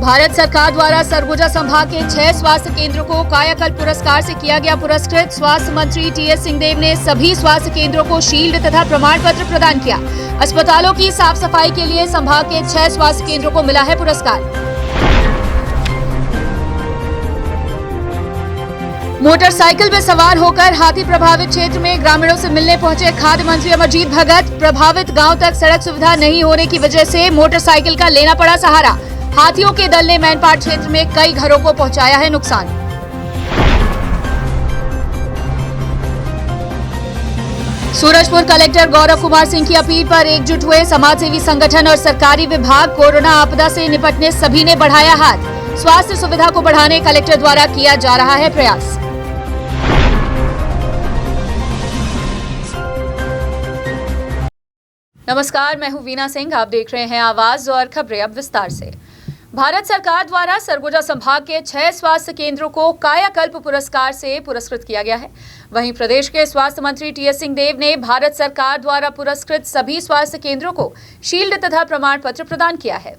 भारत सरकार द्वारा सरगुजा संभाग के 6 स्वास्थ्य केंद्रों को कायाकल्प पुरस्कार से किया गया पुरस्कृत। स्वास्थ्य मंत्री टीएस सिंहदेव ने सभी स्वास्थ्य केंद्रों को शील्ड तथा प्रमाण पत्र प्रदान किया। अस्पतालों की साफ सफाई के लिए संभाग के 6 स्वास्थ्य केंद्रों को मिला है पुरस्कार। मोटरसाइकिल में सवार होकर हाथी प्रभावित क्षेत्र में ग्रामीणों से मिलने पहुंचे खाद्य मंत्री अमरजीत भगत। प्रभावित गांव तक सड़क सुविधा नहीं होने की वजह से मोटरसाइकिल का लेना पड़ा सहारा। हाथियों के दल ने मैनपाट क्षेत्र में कई घरों को पहुंचाया है नुकसान। सूरजपुर कलेक्टर गौरव कुमार सिंह की अपील पर एकजुट हुए समाजसेवी संगठन और सरकारी विभाग। कोरोना आपदा से निपटने सभी ने बढ़ाया हाथ। स्वास्थ्य सुविधा को बढ़ाने कलेक्टर द्वारा किया जा रहा है प्रयास। नमस्कार, मैं हूं वीना सिंह। आप देख रहे हैं आवाज और खबरें अब विस्तार से। भारत सरकार द्वारा सरगुजा संभाग के 6 स्वास्थ्य केंद्रों को कायाकल्प पुरस्कार से पुरस्कृत किया गया है। वहीं प्रदेश के स्वास्थ्य मंत्री टीएस सिंहदेव ने भारत सरकार द्वारा पुरस्कृत सभी स्वास्थ्य केंद्रों को शील्ड तथा प्रमाण पत्र प्रदान किया है।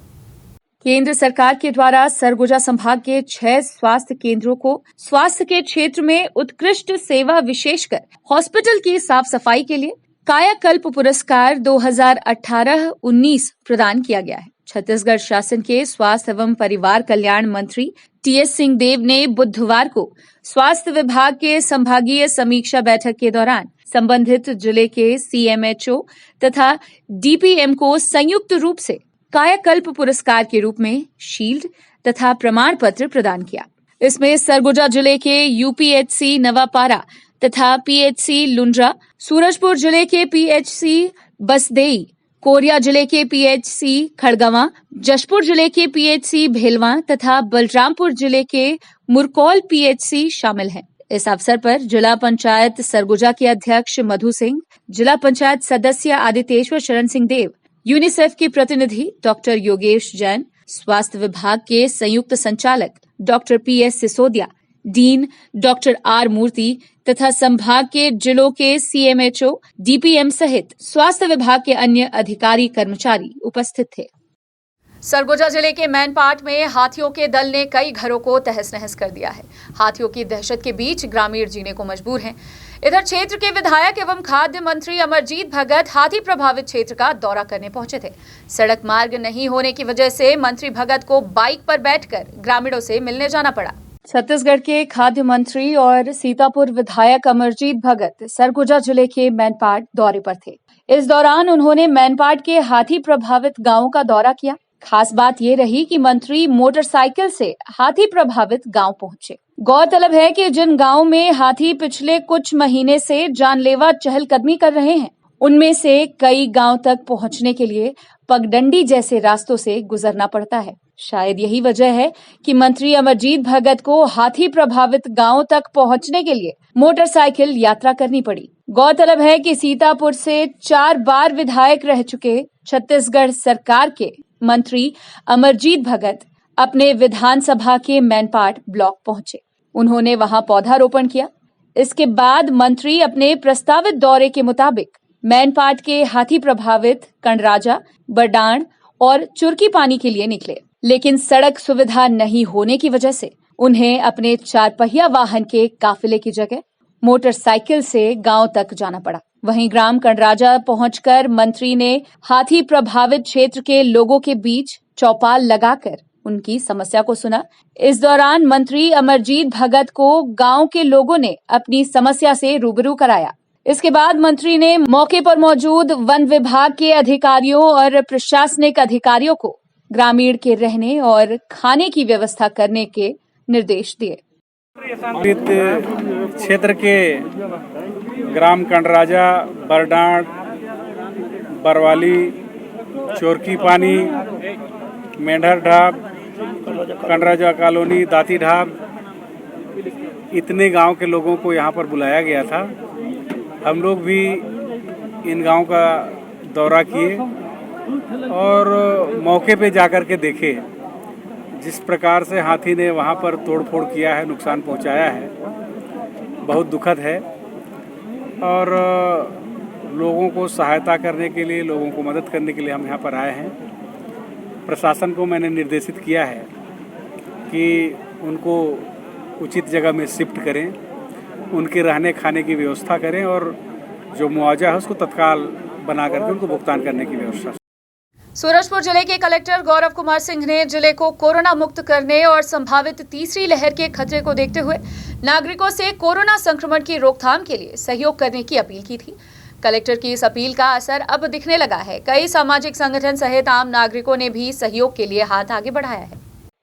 केंद्र सरकार के द्वारा सरगुजा संभाग के 6 स्वास्थ्य केंद्रों को स्वास्थ्य के क्षेत्र में उत्कृष्ट सेवा विशेषकर हॉस्पिटल की साफ सफाई के लिए कायाकल्प पुरस्कार 2018-19 प्रदान किया गया है। छत्तीसगढ़ शासन के स्वास्थ्य एवं परिवार कल्याण मंत्री टीएस सिंहदेव ने बुधवार को स्वास्थ्य विभाग के संभागीय समीक्षा बैठक के दौरान संबंधित जिले के सीएमएचओ तथा डीपीएम को संयुक्त रूप से कायाकल्प पुरस्कार के रूप में शील्ड तथा प्रमाण पत्र प्रदान किया। इसमें सरगुजा जिले के यूपीएचसी नवापारा तथा पीएचसी लुंड्रा, सूरजपुर जिले के पीएचसी बसदेई, कोरिया जिले के पीएचसी खड़गवां, जशपुर जिले के पीएचसी भेलवां तथा बलरामपुर जिले के मुरकौल पीएचसी शामिल हैं। इस अवसर पर जिला पंचायत सरगुजा के अध्यक्ष मधु सिंह, जिला पंचायत सदस्य आदितेश्वर शरण सिंह देव, यूनिसेफ के प्रतिनिधि डॉक्टर योगेश जैन, स्वास्थ्य विभाग के संयुक्त संचालक doctor PS Sisodia, dean doctor R Murthy तथा संभाग के जिलों के सीएमएचओ, डीपीएम सहित स्वास्थ्य विभाग के अन्य अधिकारी कर्मचारी उपस्थित थे। सरगुजा जिले के मैनपाट में हाथियों के दल ने कई घरों को तहस नहस कर दिया है। हाथियों की दहशत के बीच ग्रामीण जीने को मजबूर हैं। इधर क्षेत्र के विधायक एवं खाद्य मंत्री अमरजीत भगत हाथी प्रभावित क्षेत्र का दौरा करने पहुंचे थे। सड़क मार्ग नहीं होने की वजह से मंत्री भगत को बाइक पर बैठकर ग्रामीणों से मिलने जाना पड़ा। छत्तीसगढ़ के खाद्य मंत्री और सीतापुर विधायक अमरजीत भगत सरगुजा जिले के मैनपाट दौरे पर थे। इस दौरान उन्होंने मैनपाट के हाथी प्रभावित गांवों का दौरा किया। खास बात ये रही कि मंत्री मोटरसाइकिल से हाथी प्रभावित गांव पहुंचे। गौरतलब है कि जिन गांवों में हाथी पिछले कुछ महीने से जानलेवा चहलकदमी कर रहे हैं, उनमें से कई गांव तक पहुंचने के लिए पगडंडी जैसे रास्तों से गुजरना पड़ता है। शायद यही वजह है कि मंत्री अमरजीत भगत को हाथी प्रभावित गांव तक पहुंचने के लिए मोटरसाइकिल यात्रा करनी पड़ी। गौरतलब है कि सीतापुर से 4 बार विधायक रह चुके छत्तीसगढ़ सरकार के मंत्री अमरजीत भगत अपने विधानसभा के मैनपाट ब्लॉक पहुंचे। उन्होंने वहां पौधारोपण किया। इसके बाद मंत्री अपने प्रस्तावित दौरे के मुताबिक मैनपाट के हाथी प्रभावित कंडराजा, बरडांड और चुरकी पानी के लिए निकले, लेकिन सड़क सुविधा नहीं होने की वजह से उन्हें अपने 4 पहिया वाहन के काफिले की जगह मोटरसाइकिल से गांव तक जाना पड़ा। वहीं ग्राम कंडराजा पहुंचकर मंत्री ने हाथी प्रभावित क्षेत्र के लोगों के बीच चौपाल लगाकर उनकी समस्या को सुना। इस दौरान मंत्री अमरजीत भगत को गांव के लोगों ने अपनी समस्या से रूबरू कराया। इसके बाद मंत्री ने मौके पर मौजूद वन विभाग के अधिकारियों और प्रशासनिक अधिकारियों को ग्रामीण के रहने और खाने की व्यवस्था करने के निर्देश दिए। क्षेत्र के ग्राम कंडराजा, बरडांड, बरवाली, चोरकी पानी, मेंढर ढाब, कंडराजा कॉलोनी, दाती ढाब, इतने गांव के लोगों को यहाँ पर बुलाया गया था। हम लोग भी इन गांव का दौरा किए और मौके पे जाकर के देखे जिस प्रकार से हाथी ने वहाँ पर तोड़फोड़ किया है, नुकसान पहुँचाया है, बहुत दुखद है। और लोगों को सहायता करने के लिए, लोगों को मदद करने के लिए हम यहाँ पर आए हैं। प्रशासन को मैंने निर्देशित किया है कि उनको उचित जगह में शिफ्ट करें, उनके रहने खाने की व्यवस्था करें और जो मुआवजा है उसको तत्काल बना करके उनको भुगतान करने की व्यवस्था। सूरजपुर जिले के कलेक्टर गौरव कुमार सिंह ने जिले को कोरोना मुक्त करने और संभावित तीसरी लहर के खतरे को देखते हुए नागरिकों से कोरोना संक्रमण की रोकथाम के लिए सहयोग करने की अपील की थी। कलेक्टर की इस अपील का असर अब दिखने लगा है। कई सामाजिक संगठन सहित आम नागरिकों ने भी सहयोग के लिए हाथ आगे बढ़ाया है।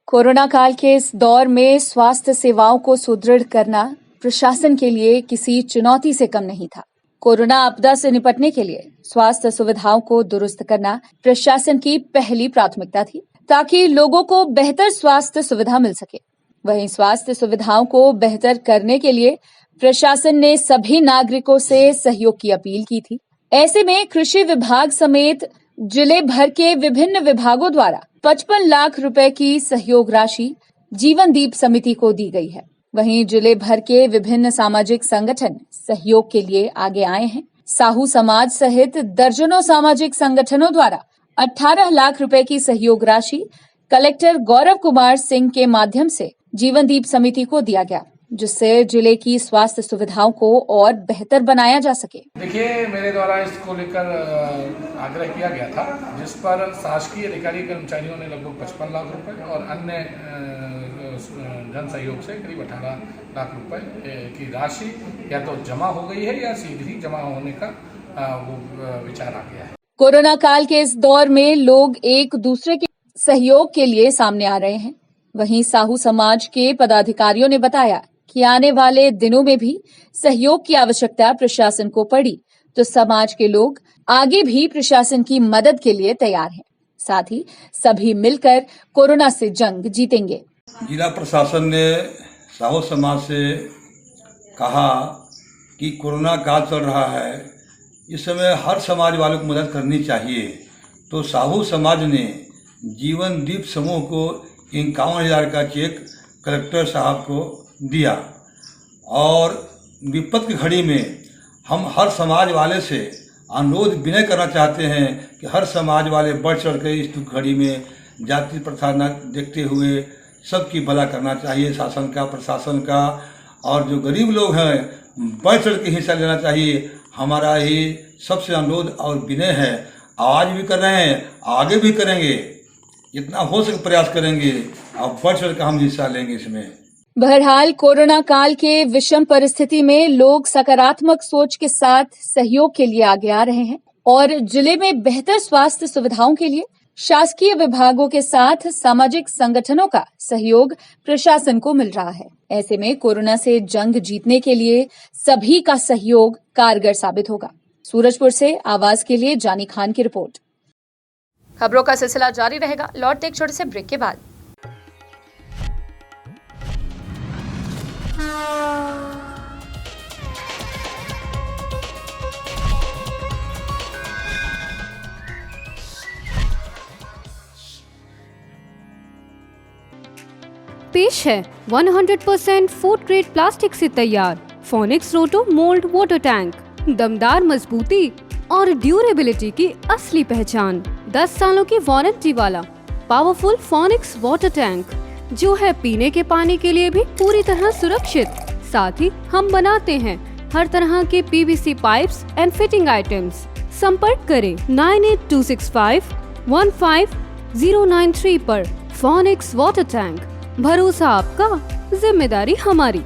कोरोना काल के इस दौर में स्वास्थ्य सेवाओं को सुदृढ़ करना प्रशासन के लिए किसी चुनौती से कम नहीं था। कोरोना आपदा से निपटने के लिए स्वास्थ्य सुविधाओं को दुरुस्त करना प्रशासन की पहली प्राथमिकता थी, ताकि लोगों को बेहतर स्वास्थ्य सुविधा मिल सके। वहीं स्वास्थ्य सुविधाओं को बेहतर करने के लिए प्रशासन ने सभी नागरिकों से सहयोग की अपील की थी। ऐसे में कृषि विभाग समेत जिले भर के विभिन्न विभागों द्वारा 55 लाख रुपए की सहयोग राशि जीवन दीप समिति को दी गई है। वहीं जिले भर के विभिन्न सामाजिक संगठन सहयोग के लिए आगे आए हैं। साहू समाज सहित दर्जनों सामाजिक संगठनों द्वारा 18 लाख रुपए की सहयोग राशि कलेक्टर गौरव कुमार सिंह के माध्यम से जीवन दीप समिति को दिया गया, जिससे जिले की स्वास्थ्य सुविधाओं को और बेहतर बनाया जा सके। देखिए, मेरे द्वारा इसको लेकर आग्रह किया गया था, जिस पर शासकीय अधिकारी कर्मचारियों ने लगभग 55 लाख रुपए और अन्य जन सहयोग से करीब 18 लाख रुपए की राशि या तो जमा हो गई है या सीधी जमा होने का वो विचार आ गया है। कोरोना काल के इस दौर में लोग एक दूसरे के सहयोग के लिए सामने आ रहे हैं। वहीं साहू समाज के पदाधिकारियों ने बताया कि आने वाले दिनों में भी सहयोग की आवश्यकता प्रशासन को पड़ी तो समाज के लोग आगे भी प्रशासन की मदद के लिए तैयार हैं। साथ ही सभी मिलकर कोरोना से जंग जीतेंगे। जिला प्रशासन ने साहू समाज से कहा कि कोरोना काल चल रहा है, इस समय हर समाज वालों को मदद करनी चाहिए, तो साहू समाज ने जीवन दीप समूह को 51,000 का चेक कलेक्टर साहब को दिया और विपत्ति की घड़ी में हम हर समाज वाले से अनुरोध विनय करना चाहते हैं कि हर समाज वाले बढ़ चढ़ कर इस घड़ी में जाति प्रथा न देखते हुए सबकी भला करना चाहिए। शासन का, प्रशासन का और जो गरीब लोग हैं बढ़ चढ़ के हिस्सा लेना चाहिए। हमारा ये सबसे अनुरोध और विनय है। आज भी कर रहे हैं, आगे भी करेंगे, जितना हो सके प्रयास करेंगे और बढ़ चढ़ कर हम हिस्सा लेंगे इसमें। बहरहाल कोरोना काल के विषम परिस्थिति में लोग सकारात्मक सोच के साथ सहयोग के लिए आगे आ रहे हैं और जिले में बेहतर स्वास्थ्य सुविधाओं के लिए शासकीय विभागों के साथ सामाजिक संगठनों का सहयोग प्रशासन को मिल रहा है। ऐसे में कोरोना से जंग जीतने के लिए सभी का सहयोग कारगर साबित होगा। सूरजपुर से आवाज के लिए जानी खान की रिपोर्ट। खबरों का सिलसिला जारी रहेगा, लौटते एक छोटे से ब्रेक के बाद। पेश है 100% फूड ग्रेड प्लास्टिक से तैयार फोनिक्स रोटो मोल्ड वाटर टैंक। दमदार मजबूती और ड्यूरेबिलिटी की असली पहचान। 10 सालों की वारंटी वाला पावरफुल फोनिक्स वाटर टैंक, जो है पीने के पानी के लिए भी पूरी तरह सुरक्षित। साथ ही हम बनाते हैं हर तरह के PVC pipes and fitting items. संपर्क करें 9826515093 पर। फोनिक्स वाटर टैंक, भरोसा आपका, जिम्मेदारी हमारी।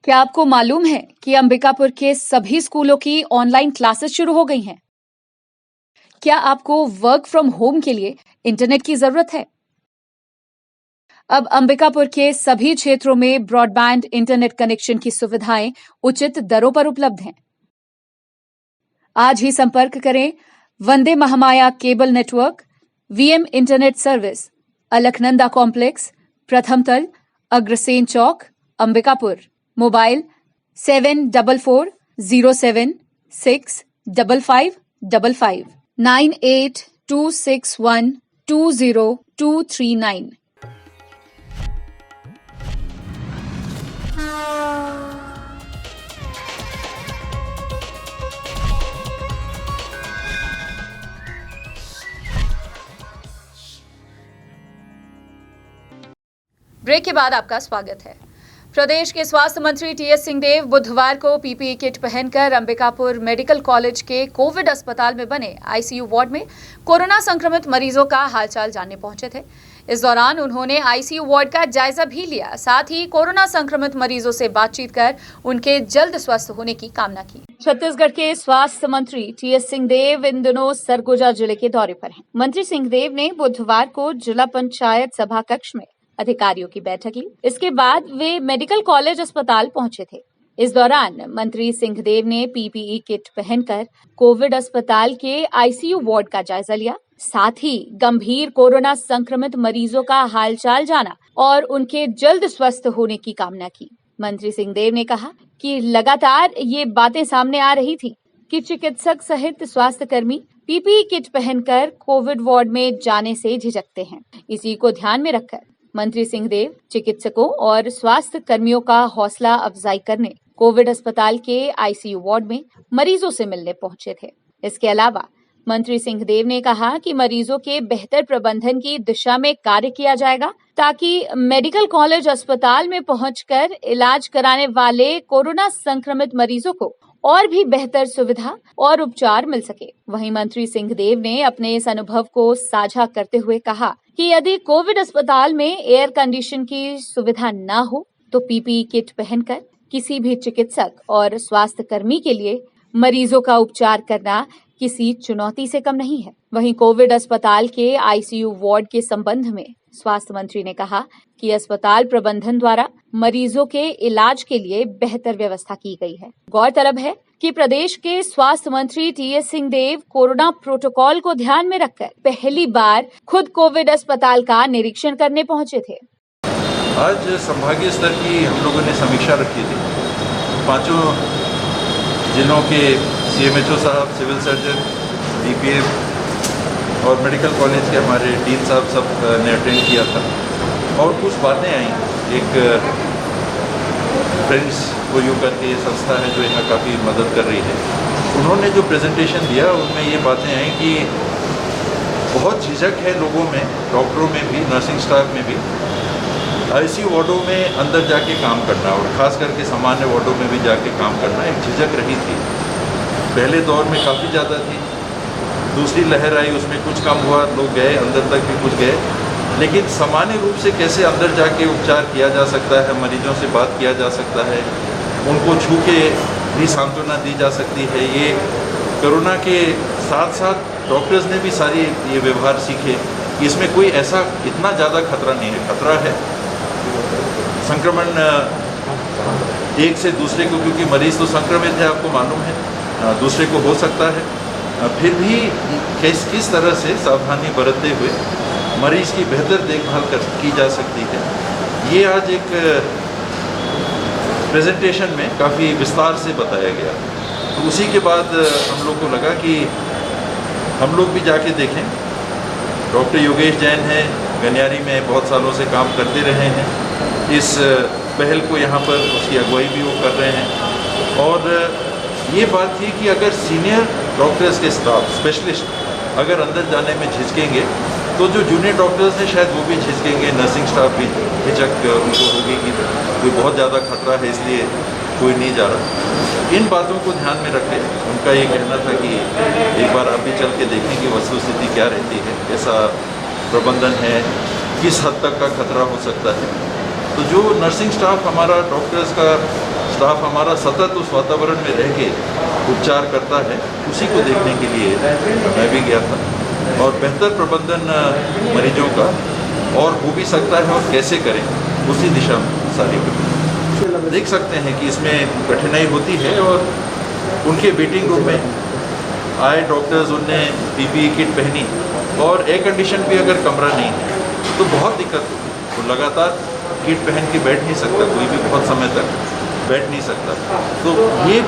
क्या आपको मालूम है कि अंबिकापुर के सभी स्कूलों की ऑनलाइन क्लासेस शुरू हो गई हैं? क्या आपको वर्क फ्रॉम होम के लिए इंटरनेट की जरूरत है? अब अंबिकापुर के सभी क्षेत्रों में ब्रॉडबैंड इंटरनेट कनेक्शन की सुविधाएं उचित दरों पर उपलब्ध हैं। आज ही संपर्क करें Vande Mahamaya cable network, VM internet service, Alaknanda complex, प्रथम तल, अग्रसेन चौक, अंबिकापुर। मोबाइल 7440765555 9826120239। ब्रेक के बाद आपका स्वागत है। प्रदेश के स्वास्थ्य मंत्री टीएस सिंहदेव बुधवार को पीपीई किट पहनकर अंबिकापुर मेडिकल कॉलेज के कोविड अस्पताल में बने आईसीयू वार्ड में कोरोना संक्रमित मरीजों का हालचाल जानने पहुंचे थे। इस दौरान उन्होंने आईसीयू वार्ड का जायजा भी लिया, साथ ही कोरोना संक्रमित मरीजों से बातचीत कर उनके जल्द स्वस्थ होने की कामना की। छत्तीसगढ़ के स्वास्थ्य मंत्री टीएस सिंहदेव इन दिनों सरगुजा जिले के दौरे पर हैं। मंत्री सिंहदेव ने बुधवार को जिला पंचायत सभा कक्ष में अधिकारियों की बैठक ली। इसके बाद वे मेडिकल कॉलेज अस्पताल पहुंचे थे। इस दौरान मंत्री सिंहदेव ने पीपीई किट पहनकर कोविड अस्पताल के आईसीयू वार्ड का जायजा लिया, साथ ही गंभीर कोरोना संक्रमित मरीजों का हालचाल जाना और उनके जल्द स्वस्थ होने की कामना की। मंत्री सिंहदेव ने कहा कि लगातार ये बातें सामने आ रही थी कि चिकित्सक सहित स्वास्थ्य कर्मी पीपीई किट पहनकर कोविड वार्ड में जाने से झिझकते हैं। इसी को ध्यान में रखकर मंत्री सिंहदेव चिकित्सकों और स्वास्थ्य कर्मियों का हौसला अफजाई करने कोविड अस्पताल के आईसीयू वार्ड में मरीजों से मिलने पहुंचे थे। इसके अलावा मंत्री सिंहदेव ने कहा कि मरीजों के बेहतर प्रबंधन की दिशा में कार्य किया जाएगा, ताकि मेडिकल कॉलेज अस्पताल में पहुंचकर इलाज कराने वाले कोरोना संक्रमित मरीजों को और भी बेहतर सुविधा और उपचार मिल सके। वहीं मंत्री सिंहदेव ने अपने इस अनुभव को साझा करते हुए कहा कि यदि कोविड अस्पताल में एयर कंडीशन की सुविधा न हो तो पीपीई किट पहनकर किसी भी चिकित्सक और स्वास्थ्य कर्मी के लिए मरीजों का उपचार करना किसी चुनौती से कम नहीं है। वहीं कोविड अस्पताल के आईसीयू वार्ड के संबंध में स्वास्थ्य मंत्री ने कहा कि अस्पताल प्रबंधन द्वारा मरीजों के इलाज के लिए बेहतर व्यवस्था की गई है। गौरतलब है कि प्रदेश के स्वास्थ्य मंत्री टीएस सिंहदेव कोरोना प्रोटोकॉल को ध्यान में रखकर पहली बार खुद कोविड अस्पताल का निरीक्षण करने पहुंचे थे। आज संभागीय स्तर की हम लोगों ने समीक्षा रखी थी। पांचों जिलों के सीएमएचओ साहब, सिविल सर्जन, डीपीएम और मेडिकल कॉलेज के हमारे डीन साहब सब ने अटेंड किया था और कुछ बातें आई। एक फ्रेंड्स को यू करके संस्था है जो यहाँ काफ़ी मदद कर रही है, उन्होंने जो प्रेजेंटेशन दिया उनमें ये बातें आई कि बहुत झिझक है लोगों में, डॉक्टरों में भी, नर्सिंग स्टाफ में भी, आईसीयू वार्डों में अंदर जाके काम करना और ख़ास करके सामान्य वार्डों में भी जाके काम करना एक झिझक रही थी। पहले दौर में काफ़ी ज़्यादा थी, दूसरी लहर आई उसमें कुछ कम हुआ, लोग गए अंदर तक भी कुछ गए, लेकिन सामान्य रूप से कैसे अंदर जाके उपचार किया जा सकता है, मरीजों से बात किया जा सकता है, उनको छू के भी सांत्वना दी जा सकती है, ये कोरोना के साथ साथ डॉक्टर्स ने भी सारी ये व्यवहार सीखे। इसमें कोई ऐसा इतना ज़्यादा खतरा नहीं है। खतरा है संक्रमण एक से दूसरे को, क्योंकि मरीज तो संक्रमित है, आपको मालूम है, दूसरे को हो सकता है। फिर भी किस तरह से सावधानी बरतते हुए मरीज की बेहतर देखभाल की जा सकती है, ये आज एक प्रेजेंटेशन में काफ़ी विस्तार से बताया गया। तो उसी के बाद हम लोग को लगा कि हम लोग भी जाके देखें। डॉक्टर योगेश जैन हैं, गनियारी में बहुत सालों से काम करते रहे हैं। इस पहल को यहाँ पर उसकी अगुवाई भी वो कर रहे हैं और ये बात थी कि अगर सीनियर डॉक्टर्स के स्टाफ, स्पेशलिस्ट अगर अंदर जाने में झिझकेंगे तो जो जूनियर डॉक्टर्स हैं शायद वो भी झिझकेंगे, नर्सिंग स्टाफ भी झिझक उनको होगी कि कोई बहुत ज़्यादा खतरा है इसलिए कोई नहीं जा रहा। इन बातों को ध्यान में रखें। उनका ये कहना था कि एक बार आप भी चल के देखें कि वस्तुस्थिति क्या रहती है, कैसा प्रबंधन है, किस हद तक का खतरा हो सकता है। तो जो नर्सिंग स्टाफ हमारा, डॉक्टर्स का स्टाफ हमारा सतत उस वातावरण में रह के उपचार करता है, उसी को देखने के लिए मैं भी गया था और बेहतर प्रबंधन मरीजों का और हो भी सकता है और कैसे करें उसी दिशा में सारी देख सकते हैं कि इसमें कठिनाई होती है। और उनके वेटिंग रूम में आए डॉक्टर्स, उनने पीपीई किट पहनी और एयर कंडीशन भी अगर कमरा नहीं है तो बहुत दिक्कत होगी। तो लगातार किट पहन के बैठ नहीं सकता कोई भी, बहुत समय तक बैठ नहीं सकता। तो ये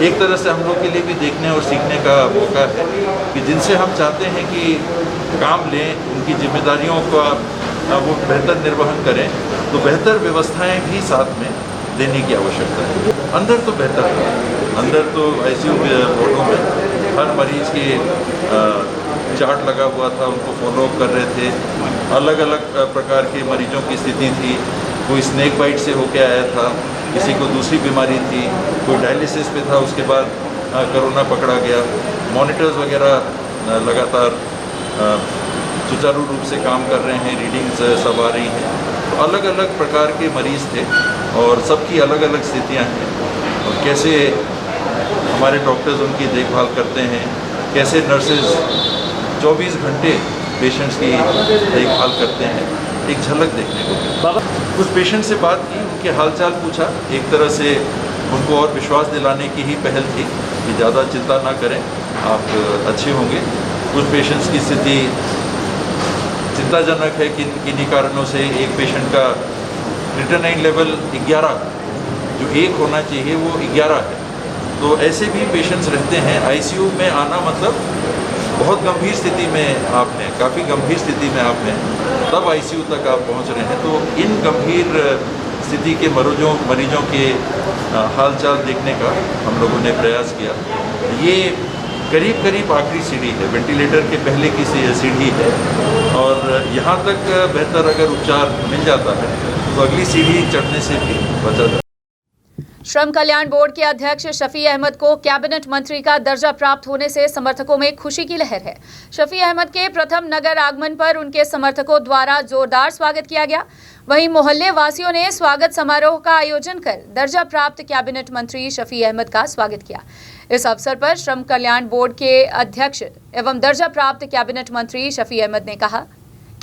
एक तरह से हम लोग के लिए भी देखने और सीखने का मौका है कि जिनसे हम चाहते हैं कि काम लें, उनकी जिम्मेदारियों का वो बेहतर निर्वहन करें, तो बेहतर व्यवस्थाएं भी साथ में देने की आवश्यकता है। अंदर तो बेहतर है, अंदर तो आईसीयू वार्डों में हर मरीज के चार्ट लगा हुआ था, उनको फॉलो अप कर रहे थे। अलग अलग प्रकार के मरीजों की स्थिति थी, कोई स्नेक बाइट से होके आया था, किसी को दूसरी बीमारी थी, कोई डायलिसिस पे था, उसके बाद कोरोना पकड़ा गया। मॉनिटर्स वगैरह लगातार सुचारू रूप से काम कर रहे हैं, रीडिंग्स सब आ रही हैं। तो अलग अलग प्रकार के मरीज़ थे और सबकी अलग अलग स्थितियां हैं, और कैसे हमारे डॉक्टर्स उनकी देखभाल करते हैं, कैसे नर्सेज 24 घंटे पेशेंट्स की देखभाल करते हैं, एक झलक देखने को मिली। कुछ पेशेंट से बात की, उनके हालचाल पूछा, एक तरह से उनको और विश्वास दिलाने की ही पहल थी कि ज़्यादा चिंता ना करें, आप अच्छे होंगे। कुछ पेशेंट्स की स्थिति चिंताजनक है कि किन्हीं कारणों से एक पेशेंट का क्रिटिनाइन लेवल 11, जो 1 होना चाहिए वो 11 है। तो ऐसे भी पेशेंट्स रहते हैं। आईसीयू में आना मतलब बहुत गंभीर स्थिति में आप हैं, काफ़ी गंभीर स्थिति में आप हैं, तब आईसीयू तक आप पहुंच रहे हैं। तो इन गंभीर स्थिति के मरीजों के हालचाल देखने का हम लोगों ने प्रयास किया। ये करीब करीब आखिरी सीढ़ी है, वेंटिलेटर के पहले की सीढ़ी है, और यहाँ तक बेहतर अगर उपचार मिल जाता है तो अगली सीढ़ी चढ़ने से भी बचा जाता है। श्रम कल्याण बोर्ड के अध्यक्ष शफी अहमद को कैबिनेट मंत्री का दर्जा प्राप्त होने से समर्थकों में खुशी की लहर है। शफी अहमद के प्रथम नगर आगमन पर उनके समर्थकों द्वारा जोरदार स्वागत किया गया। वहीं मोहल्ले वासियों ने स्वागत समारोह का आयोजन कर दर्जा प्राप्त कैबिनेट मंत्री शफी अहमद का स्वागत किया। इस अवसर पर श्रम कल्याण बोर्ड के अध्यक्ष एवं दर्जा प्राप्त कैबिनेट मंत्री शफी अहमद ने कहा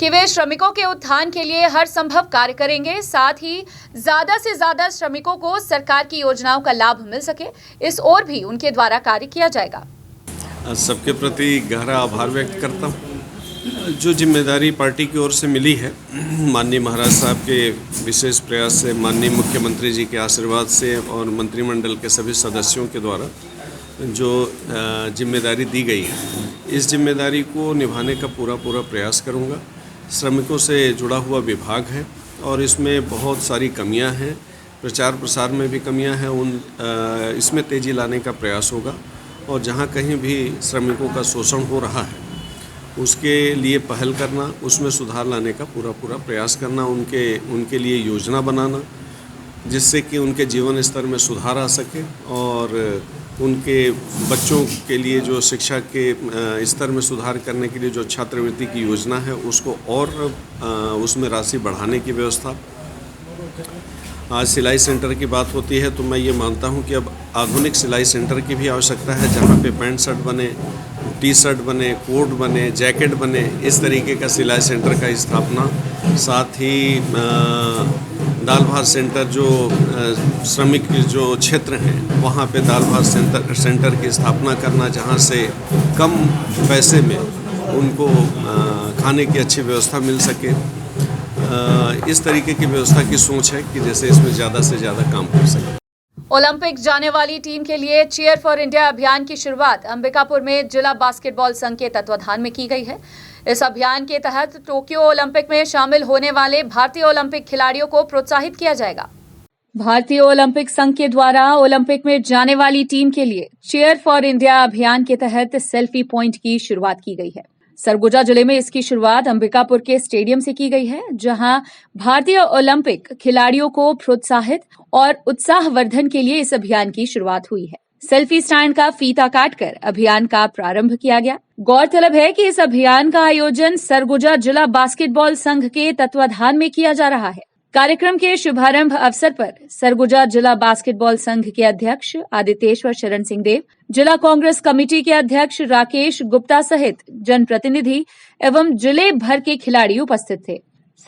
कि वे श्रमिकों के उत्थान के लिए हर संभव कार्य करेंगे, साथ ही ज्यादा से ज्यादा श्रमिकों को सरकार की योजनाओं का लाभ मिल सके, इस ओर भी उनके द्वारा कार्य किया जाएगा। सबके प्रति गहरा आभार व्यक्त करता हूँ। जो जिम्मेदारी पार्टी की ओर से मिली है, माननीय महाराज साहब के विशेष प्रयास से, माननीय मुख्यमंत्री जी के आशीर्वाद से और मंत्रिमंडल के सभी सदस्यों के द्वारा जो जिम्मेदारी दी गई है, इस जिम्मेदारी को निभाने का पूरा प्रयास करूँगा। श्रमिकों से जुड़ा हुआ विभाग है और इसमें बहुत सारी कमियां हैं, प्रचार प्रसार में भी कमियां हैं, इसमें तेज़ी लाने का प्रयास होगा। और जहां कहीं भी श्रमिकों का शोषण हो रहा है उसके लिए पहल करना, उसमें सुधार लाने का पूरा प्रयास करना, उनके लिए योजना बनाना जिससे कि उनके जीवन स्तर में सुधार आ सके और उनके बच्चों के लिए जो शिक्षा के स्तर में सुधार करने के लिए जो छात्रवृत्ति की योजना है उसको और उसमें राशि बढ़ाने की व्यवस्था। आज सिलाई सेंटर की बात होती है तो मैं ये मानता हूँ कि अब आधुनिक सिलाई सेंटर की भी आवश्यकता है, जहाँ पे पैंट शर्ट बने, टी शर्ट बने, कोट बने, जैकेट बने, इस तरीके का सिलाई सेंटर का स्थापना। साथ ही दाल भात सेंटर, जो श्रमिक जो क्षेत्र हैं वहाँ पे दाल भात सेंटर की स्थापना करना, जहाँ से कम पैसे में उनको खाने की अच्छी व्यवस्था मिल सके। इस तरीके की व्यवस्था की सोच है कि जैसे इसमें ज़्यादा से ज़्यादा काम कर सके। ओलंपिक जाने वाली टीम के लिए चीयर फॉर इंडिया अभियान की शुरुआत अंबिकापुर में जिला बास्केटबॉल संघ के तत्वाधान में की गई है। इस अभियान के तहत टोक्यो ओलंपिक में शामिल होने वाले भारतीय ओलंपिक खिलाड़ियों को प्रोत्साहित किया जाएगा। भारतीय ओलंपिक संघ के द्वारा ओलंपिक में जाने वाली टीम के लिए चीयर फॉर इंडिया अभियान के तहत सेल्फी पॉइंट की शुरुआत की गई है। सरगुजा जिले में इसकी शुरुआत अंबिकापुर के स्टेडियम से की गई है, जहां भारतीय ओलंपिक खिलाड़ियों को प्रोत्साहित और उत्साहवर्धन के लिए इस अभियान की शुरुआत हुई है। सेल्फी स्टैंड का फीता काटकर अभियान का प्रारंभ किया गया। गौरतलब है कि इस अभियान का आयोजन सरगुजा जिला बास्केटबॉल संघ के तत्वाधान में किया जा रहा है। कार्यक्रम के शुभारंभ अवसर पर सरगुजा जिला बास्केटबॉल संघ के अध्यक्ष आदितेश्वर शरण सिंह देव, जिला कांग्रेस कमेटी के अध्यक्ष राकेश गुप्ता सहित जनप्रतिनिधि एवं जिले भर के खिलाड़ी उपस्थित थे।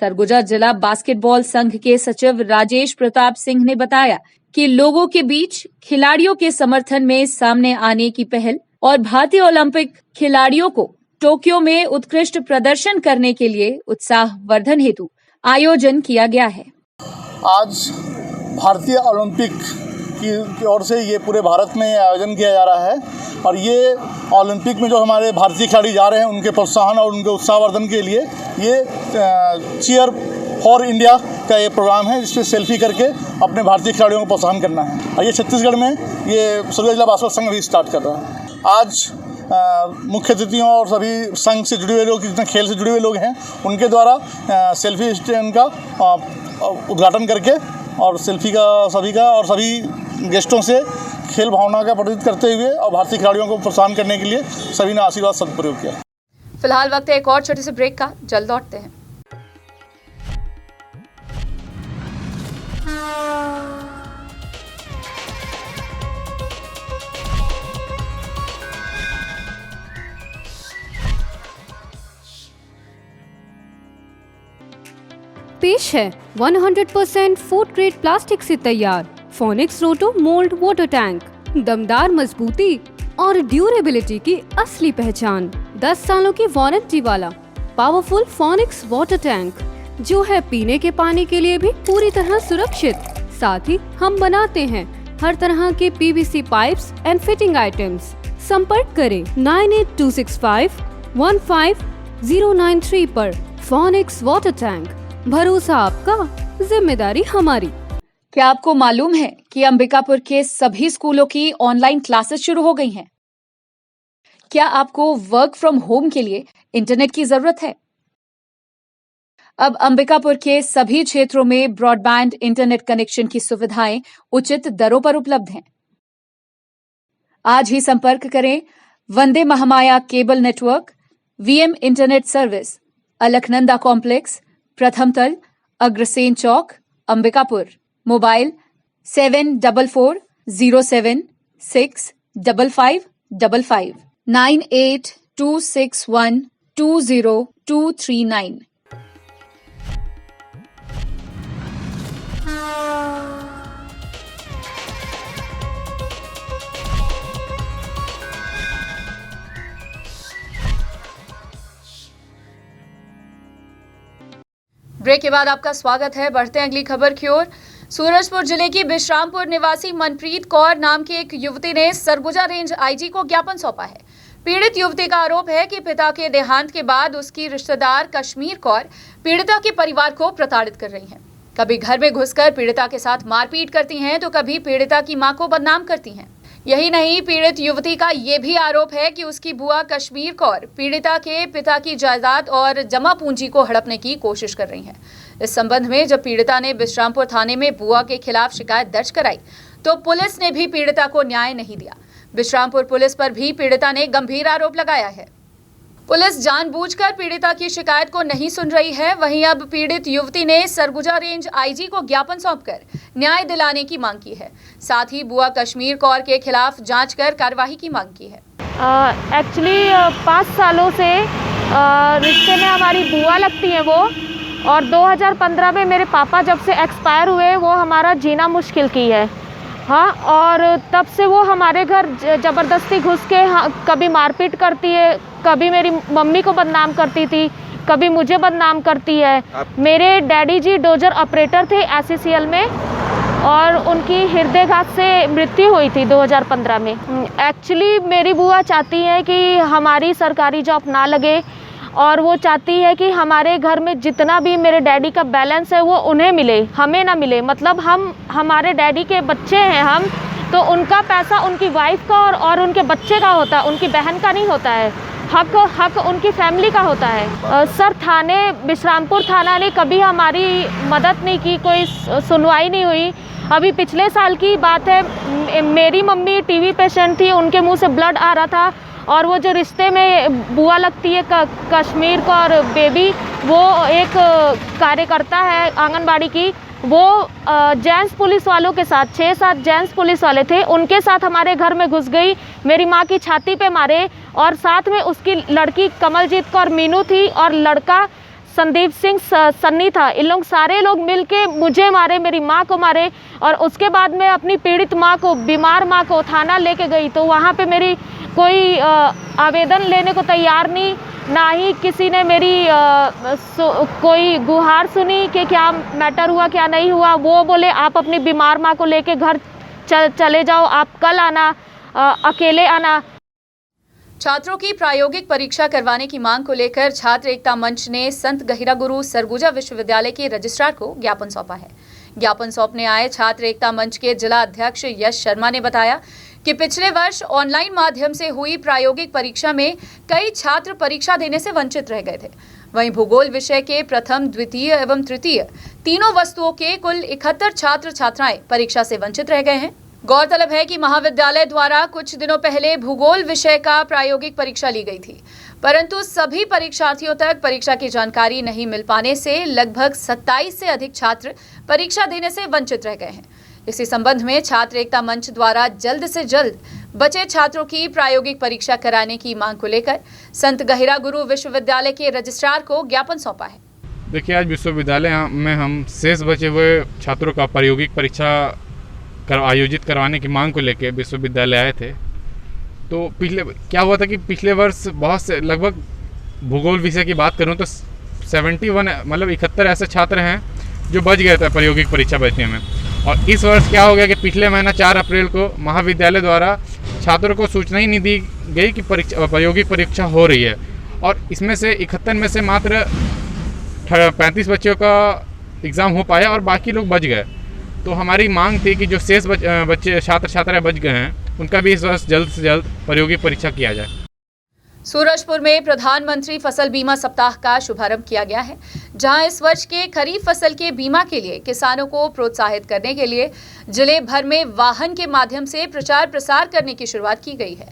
सरगुजा जिला बास्केटबॉल संघ के सचिव राजेश प्रताप सिंह ने बताया कि लोगों के बीच खिलाड़ियों के समर्थन में सामने आने की पहल और भारतीय ओलंपिक खिलाड़ियों को टोक्यो में उत्कृष्ट प्रदर्शन करने के लिए उत्साहवर्धन हेतु आयोजन किया गया है। आज भारतीय ओलंपिक की ओर से ये पूरे भारत में आयोजन किया जा रहा है और ये ओलंपिक में जो हमारे भारतीय खिलाड़ी जा रहे हैं उनके प्रोत्साहन और उनके उत्साहवर्धन के लिए ये चीयर फॉर इंडिया का ये प्रोग्राम है, जिसमें सेल्फी करके अपने भारतीय खिलाड़ियों को प्रोत्साहन करना है। और ये छत्तीसगढ़ में ये सरगुजा जिला बास्केटबॉल संघ भी स्टार्ट कर रहा है। आज मुख्य अतिथियों और सभी संघ से जुड़े हुए लोग, जितने खेल से जुड़े हुए लोग हैं, उनके द्वारा सेल्फी स्टैंड का उद्घाटन करके और सेल्फी का सभी गेस्टों से खेल भावना का प्रदर्शित करते हुए और भारतीय खिलाड़ियों को प्रोत्साहन करने के लिए सभी ने आशीर्वाद सदुपयोग किया। फिलहाल वक्त है एक और छोटे से ब्रेक का, जल्द लौटते हैं। पेश है 100% फूड ग्रेड प्लास्टिक से तैयार फोनिक्स रोटो मोल्ड वाटर टैंक। दमदार मजबूती और ड्यूरेबिलिटी की असली पहचान। 10 सालों की वारंटी वाला पावरफुल फोनिक्स वाटर टैंक, जो है पीने के पानी के लिए भी पूरी तरह सुरक्षित। साथ ही हम बनाते हैं हर तरह के PVC pipes and fitting items. संपर्क करें 9826515093 पर। फोनिक्स वाटर टैंक, भरोसा आपका, जिम्मेदारी हमारी। क्या आपको मालूम है कि अंबिकापुर के सभी स्कूलों की ऑनलाइन क्लासेस शुरू हो गई हैं? क्या आपको वर्क फ्रॉम होम के लिए इंटरनेट की जरूरत है? अब अंबिकापुर के सभी क्षेत्रों में ब्रॉडबैंड इंटरनेट कनेक्शन की सुविधाएं उचित दरों पर उपलब्ध हैं। आज ही संपर्क करें Vande Mahamaya cable network, VM internet service, Alaknanda complex, प्रथम तल, अग्रसेन चौक, अंबिकापुर। मोबाइल 7440765555 9826120239। ब्रेक के बाद आपका स्वागत है। बढ़ते हैं अगली खबर की ओर। सूरजपुर जिले की बिश्रामपुर निवासी मनप्रीत कौर नाम की एक युवती ने सरगुजा रेंज आईजी को ज्ञापन सौंपा है। पीड़ित युवती का आरोप है कि पिता के देहांत के बाद उसकी रिश्तेदार कश्मीर कौर पीड़िता के परिवार को प्रताड़ित कर रही हैं। कभी घर में घुसकर पीड़िता के साथ मारपीट करती हैं तो कभी पीड़िता की मां को बदनाम करती हैं। यही नहीं, पीड़ित युवती का ये भी आरोप है कि उसकी बुआ कश्मीर कौर पीड़िता के पिता की जायदाद और जमा पूंजी को हड़पने की कोशिश कर रही हैं। इस संबंध में जब पीड़िता ने बिश्रामपुर थाने में बुआ के खिलाफ शिकायत दर्ज कराई तो पुलिस ने भी पीड़िता को न्याय नहीं दिया। बिश्रामपुर पुलिस पर भी पीड़िता ने गंभीर आरोप लगाया है। पुलिस जानबूझकर पीड़िता की शिकायत को नहीं सुन रही है। वहीं अब पीड़ित युवती ने सरगुजा रेंज आईजी को ज्ञापन सौंपकर न्याय दिलाने की मांग की है। साथ ही बुआ कश्मीर कौर के खिलाफ जांच कर कार्यवाही की मांग की है। एक्चुअली 5 सालों से रिश्ते में हमारी बुआ लगती हैं वो, और 2015 में मेरे पापा जब से एक्सपायर हुए वो हमारा जीना मुश्किल की है। हाँ, और तब से वो हमारे घर ज़बरदस्ती घुस के कभी मारपीट करती है, कभी मेरी मम्मी को बदनाम करती थी, कभी मुझे बदनाम करती है। मेरे डैडी जी डोजर ऑपरेटर थे SCCL में और उनकी हृदयघात से मृत्यु हुई थी 2015 में। एक्चुअली मेरी बुआ चाहती है कि हमारी सरकारी जॉब ना लगे और वो चाहती है कि हमारे घर में जितना भी मेरे डैडी का बैलेंस है वो उन्हें मिले, हमें ना मिले। मतलब हम हमारे डैडी के बच्चे हैं हम, तो उनका पैसा उनकी वाइफ का और उनके बच्चे का होता है, उनकी बहन का नहीं होता है। हक उनकी फैमिली का होता है। सर, बिश्रामपुर थाना ने कभी हमारी मदद नहीं की, कोई सुनवाई नहीं हुई। अभी पिछले साल की बात है, मेरी मम्मी टीबी पेशेंट थी, उनके मुंह से ब्लड आ रहा था और वो जो रिश्ते में बुआ लगती है कश्मीर कौर बेबी, वो एक कार्यकर्ता है आंगनबाड़ी की, वो जेंट्स पुलिस वालों के साथ 6-7 जेंट्स पुलिस वाले थे, उनके साथ हमारे घर में घुस गई, मेरी माँ की छाती पे मारे और साथ में उसकी लड़की कमलजीत कौर मीनू थी और लड़का संदीप सिंह सन्नी था। इन लोग सारे लोग मिलके मुझे मारे, मेरी माँ को मारे। और उसके बाद मैं अपनी पीड़ित माँ को, बीमार माँ को थाना लेके गई तो वहाँ पे मेरी कोई आवेदन लेने को तैयार नहीं, ना ही किसी ने मेरी कोई गुहार सुनी कि क्या मैटर हुआ क्या नहीं हुआ। वो बोले आप अपनी बीमार माँ को लेके घर चले जाओ, आप कल आना, अकेले आना। छात्रों की प्रायोगिक परीक्षा करवाने की मांग को लेकर छात्र एकता मंच ने संत गहिरा गुरु सरगुजा विश्वविद्यालय के रजिस्ट्रार को ज्ञापन सौंपा है। ज्ञापन सौंपने आए छात्र एकता मंच के जिला अध्यक्ष यश शर्मा ने बताया कि पिछले वर्ष ऑनलाइन माध्यम से हुई प्रायोगिक परीक्षा में कई छात्र परीक्षा देने से वंचित रह गए थे। वहीं भूगोल विषय के प्रथम, द्वितीय एवं तृतीय तीनों वस्तुओं के कुल 71 छात्र छात्राएं परीक्षा से वंचित रह गए हैं। गौरतलब है कि महाविद्यालय द्वारा कुछ दिनों पहले भूगोल विषय का प्रायोगिक परीक्षा ली गई थी, परंतु सभी परीक्षार्थियों तक परीक्षा की जानकारी नहीं मिल पाने से लगभग 27 से अधिक छात्र परीक्षा देने से वंचित रह गए हैं। इसी संबंध में छात्र एकता मंच द्वारा जल्द से जल्द बचे छात्रों की प्रायोगिक परीक्षा कराने की मांग को लेकर संत गहिरा गुरु विश्वविद्यालय के रजिस्ट्रार को ज्ञापन सौंपा है। देखिए, आज विश्वविद्यालय में हम शेष बचे हुए छात्रों का प्रायोगिक परीक्षा आयोजित करवाने की मांग को लेकर विश्वविद्यालय आए थे। तो पिछले क्या हुआ था कि पिछले वर्ष बहुत से, लगभग भूगोल विषय की बात करूं तो 71 मतलब 71 ऐसे छात्र हैं जो बच गए थे प्रायोगिक परीक्षा बैठने में। और इस वर्ष क्या हो गया कि पिछले महीना 4 अप्रैल को महाविद्यालय द्वारा छात्रों को सूचना ही नहीं दी गई कि प्रायोगिक परीक्षा हो रही है, और इसमें से 71 में से मात्र 35 बच्चों का एग्ज़ाम हो पाया और बाकी लोग बच गए। तो हमारी मांग थी कि जो शेष बच्चे छात्र छात्राएं बच गए हैं उनका भी इस वर्ष जल्द से जल्द प्रायोगिक परीक्षा किया जाए। सूरजपुर में प्रधानमंत्री फसल बीमा सप्ताह का शुभारंभ किया गया है, जहां इस वर्ष के खरीफ फसल के बीमा के लिए किसानों को प्रोत्साहित करने के लिए जिले भर में वाहन के माध्यम से प्रचार प्रसार करने की शुरुआत की गई है।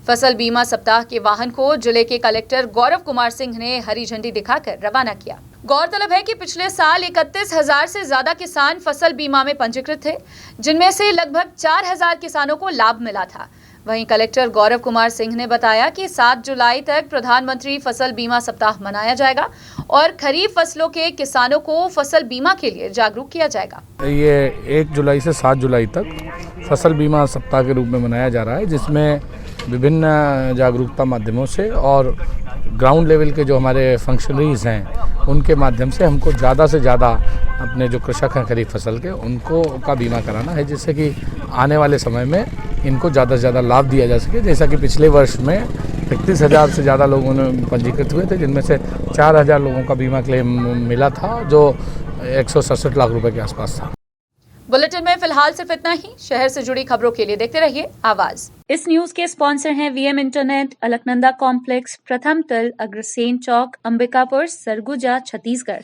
फसल बीमा सप्ताह के वाहन को जिले के कलेक्टर गौरव कुमार सिंह ने हरी झंडी दिखाकर रवाना किया। गौरतलब है कि पिछले साल 31,000 से ज्यादा किसान फसल बीमा में पंजीकृत थे, जिनमें से लगभग 4,000 किसानों को लाभ मिला था। वहीं कलेक्टर गौरव कुमार सिंह ने बताया कि 7 जुलाई तक प्रधानमंत्री फसल बीमा सप्ताह मनाया जाएगा और खरीफ फसलों के किसानों को फसल बीमा के लिए जागरूक किया जाएगा। ये 1 जुलाई से 7 जुलाई तक फसल बीमा सप्ताह के रूप में मनाया जा रहा है, जिसमें विभिन्न जागरूकता माध्यमों से और ग्राउंड लेवल के जो हमारे फंक्शनरीज हैं उनके माध्यम से हमको ज़्यादा से ज़्यादा अपने जो कृषक हैं खरीफ फसल के उनको का बीमा कराना है, जिससे कि आने वाले समय में इनको ज़्यादा से ज़्यादा लाभ दिया जा सके। जैसा कि पिछले वर्ष में 31,000 से ज़्यादा लोगों ने पंजीकृत हुए थे, जिनमें से 4,000 लोगों का बीमा क्लेम मिला था, जो 167 लाख रुपए के आसपास था। बुलेटिन में फिलहाल सिर्फ इतना ही। शहर से जुड़ी खबरों के लिए देखते रहिए आवाज। इस न्यूज के स्पॉन्सर हैं वीएम इंटरनेट, अलकनंदा कॉम्प्लेक्स, प्रथम तल, अग्रसेन चौक, अंबिकापुर, सरगुजा, छत्तीसगढ़।